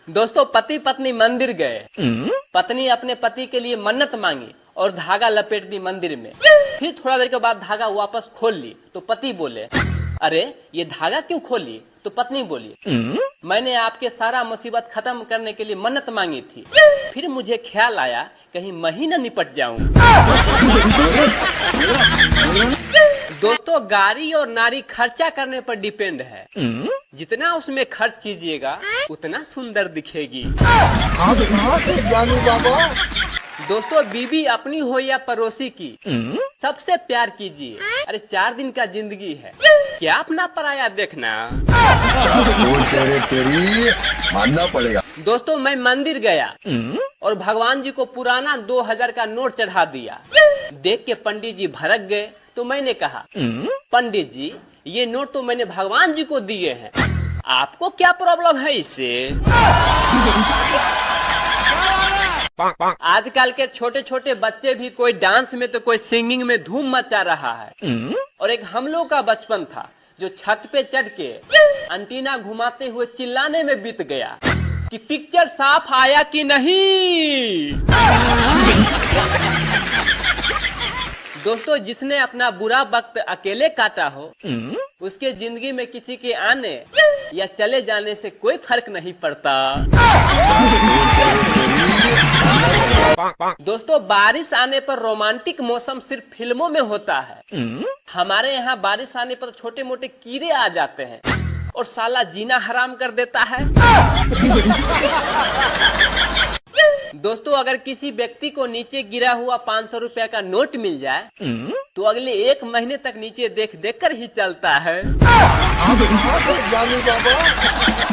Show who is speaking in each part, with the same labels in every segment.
Speaker 1: दोस्तों, पति पत्नी मंदिर गए। पत्नी अपने पति के लिए मन्नत मांगी और धागा लपेट दी मंदिर में। फिर थोड़ा देर के बाद धागा वापस खोल ली तो पति बोले, अरे ये धागा क्यों खोली? तो पत्नी बोली, मैंने आपके सारा मुसीबत खत्म करने के लिए मन्नत मांगी थी, फिर मुझे ख्याल आया कहीं मैं ही न निपट जाऊं। दोस्तों, गाड़ी और नारी खर्चा करने पर डिपेंड है। जितना उसमें खर्च कीजिएगा उतना सुंदर दिखेगी। दोस्तों, बीवी अपनी हो या पड़ोसी की, सबसे प्यार कीजिए। अरे 4 दिन का जिंदगी है, क्या अपना पराया देखना।
Speaker 2: सोच है रे तेरी, मानना पड़ेगा।
Speaker 1: दोस्तों, मैं मंदिर गया और भगवान जी को पुराना 2000 का नोट चढ़ा दिया। देख के पंडित जी भड़क गए तो मैंने कहा, पंडित जी ये नोट तो मैंने भगवान जी को दिए हैं, आपको क्या प्रॉब्लम है इससे? आजकल के छोटे छोटे बच्चे भी कोई डांस में तो कोई सिंगिंग में धूम मचा रहा है। और एक हम लोग का बचपन था जो छत पे चढ़ के एंटीना घुमाते हुए चिल्लाने में बीत गया कि पिक्चर साफ आया कि नहीं। दोस्तों, जिसने अपना बुरा वक्त अकेले काटा हो उसके जिंदगी में किसी के आने या चले जाने से कोई फर्क नहीं पड़ता। दोस्तों, बारिश आने पर रोमांटिक मौसम सिर्फ फिल्मों में होता है। हमारे यहाँ बारिश आने पर छोटे मोटे कीड़े आ जाते हैं और साला जीना हराम कर देता है। दोस्तों, अगर किसी व्यक्ति को नीचे गिरा हुआ 500 रुपया का नोट मिल जाए तो अगले 1 महीने तक नीचे देख देख कर ही चलता है।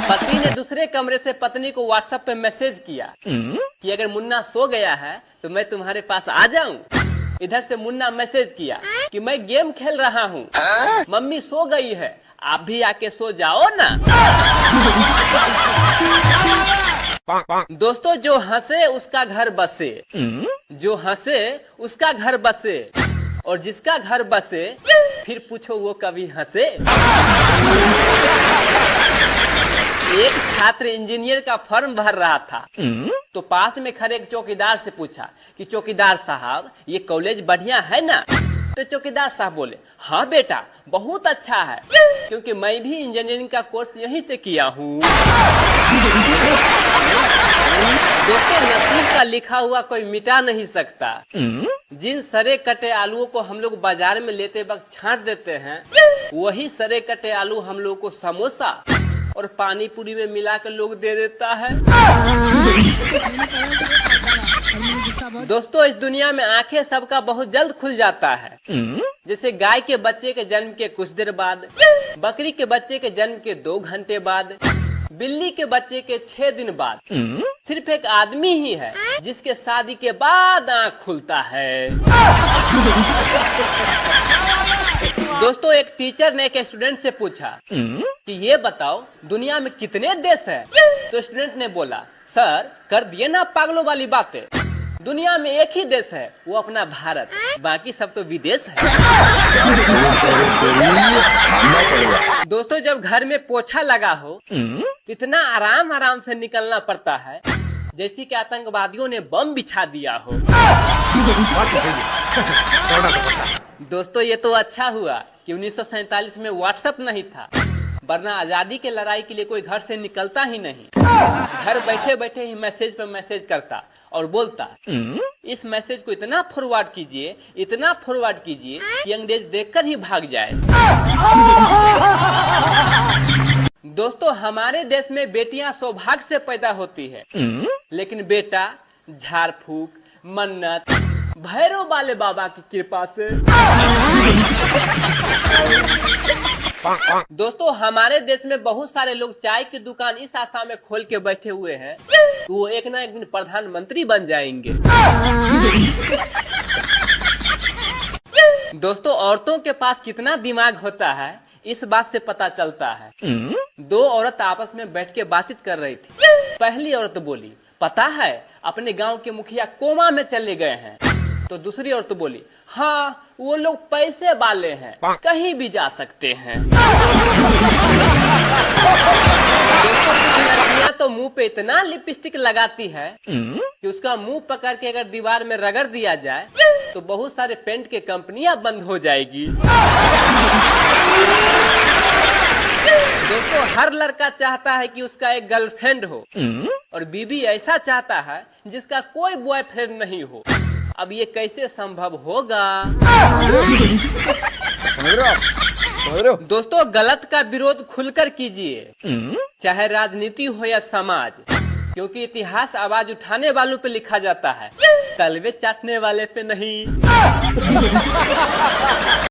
Speaker 1: पति ने दूसरे कमरे से पत्नी को व्हाट्सएप पे मैसेज किया कि अगर मुन्ना सो गया है तो मैं तुम्हारे पास आ जाऊं। इधर से मुन्ना मैसेज किया कि मैं गेम खेल रहा हूँ, मम्मी सो गई है, आप भी आके सो जाओ ना। दोस्तों, जो हंसे उसका घर बसे, जो हंसे उसका घर बसे, और जिसका घर बसे फिर पूछो वो कभी हंसे। एक छात्र इंजीनियर का फॉर्म भर रहा था तो पास में खड़े एक चौकीदार से पूछा कि चौकीदार साहब ये कॉलेज बढ़िया है ना? तो चौकीदार साहब बोले, हाँ बेटा बहुत अच्छा है, क्योंकि मैं भी इंजीनियरिंग का कोर्स यहीं से किया हूँ। दोस्तों, नसीब का लिखा हुआ कोई मिटा नहीं सकता। जिन सरे कटे आलूओं को हम लोग बाजार में लेते वक्त छांट देते हैं, वही सरे कटे आलू हम लोग को समोसा और पानी पूरी में मिलाकर लोग दे देता है। दोस्तों, इस दुनिया में आंखें सबका बहुत जल्द खुल जाता है। जैसे गाय के बच्चे के जन्म के कुछ देर बाद, बकरी के बच्चे के जन्म के 2 घंटे बाद, बिल्ली के बच्चे के 6 दिन बाद। सिर्फ एक आदमी ही है जिसके शादी के बाद आँख खुलता है। दोस्तों, एक टीचर ने एक स्टूडेंट से पूछा कि ये बताओ दुनिया में कितने देश हैं? तो स्टूडेंट ने बोला, सर कर दिए ना पागलों वाली बातें, दुनिया में एक ही देश है, वो अपना भारत, बाकी सब तो विदेश है। दोस्तों, जब घर में पोछा लगा हो इतना आराम आराम से निकलना पड़ता है जैसे कि आतंकवादियों ने बम बिछा दिया हो। दोस्तों, ये तो अच्छा हुआ कि 1947 में व्हाट्सएप नहीं था, वरना आजादी के लड़ाई के लिए कोई घर से निकलता ही नहीं। घर बैठे बैठे ही मैसेज पे मैसेज करता और बोलता, इस मैसेज को इतना फॉरवर्ड कीजिए, इतना फॉरवर्ड कीजिए कि अंग्रेज देखकर ही भाग जाए। दोस्तों, हमारे देश में बेटियां सौभाग्य से पैदा होती है, लेकिन बेटा झाड़ फूक, मन्नत, भैरव वाले बाबा की कृपा से। दोस्तों, हमारे देश में बहुत सारे लोग चाय की दुकान इस आशा में खोल के बैठे हुए हैं कि वो एक ना एक दिन प्रधानमंत्री बन जाएंगे। दोस्तों, औरतों के पास कितना दिमाग होता है इस बात से पता चलता है। 2 औरत आपस में बैठ के बातचीत कर रही थी। पहली औरत बोली, पता है अपने गांव के मुखिया कोमा में चले गए हैं। तो दूसरी औरत बोली, हाँ वो लोग पैसे वाले हैं, कहीं भी जा सकते हैं। तो मुंह पे इतना लिपस्टिक लगाती है कि उसका मुंह पकड़ के अगर दीवार में रगड़ दिया जाए तो बहुत सारे पेंट के कंपनियां बंद हो जाएगी। दोस्तों, हर लड़का चाहता है कि उसका एक गर्लफ्रेंड हो और बीबी ऐसा चाहता है जिसका कोई बॉयफ्रेंड नहीं हो। अब ये कैसे संभव होगा?
Speaker 3: समझ रहे हो?
Speaker 1: दोस्तों, गलत का विरोध खुलकर कीजिए, चाहे राजनीति हो या समाज, क्योंकि इतिहास आवाज उठाने वालों पे लिखा जाता है, तलवे चाटने वाले पे नहीं।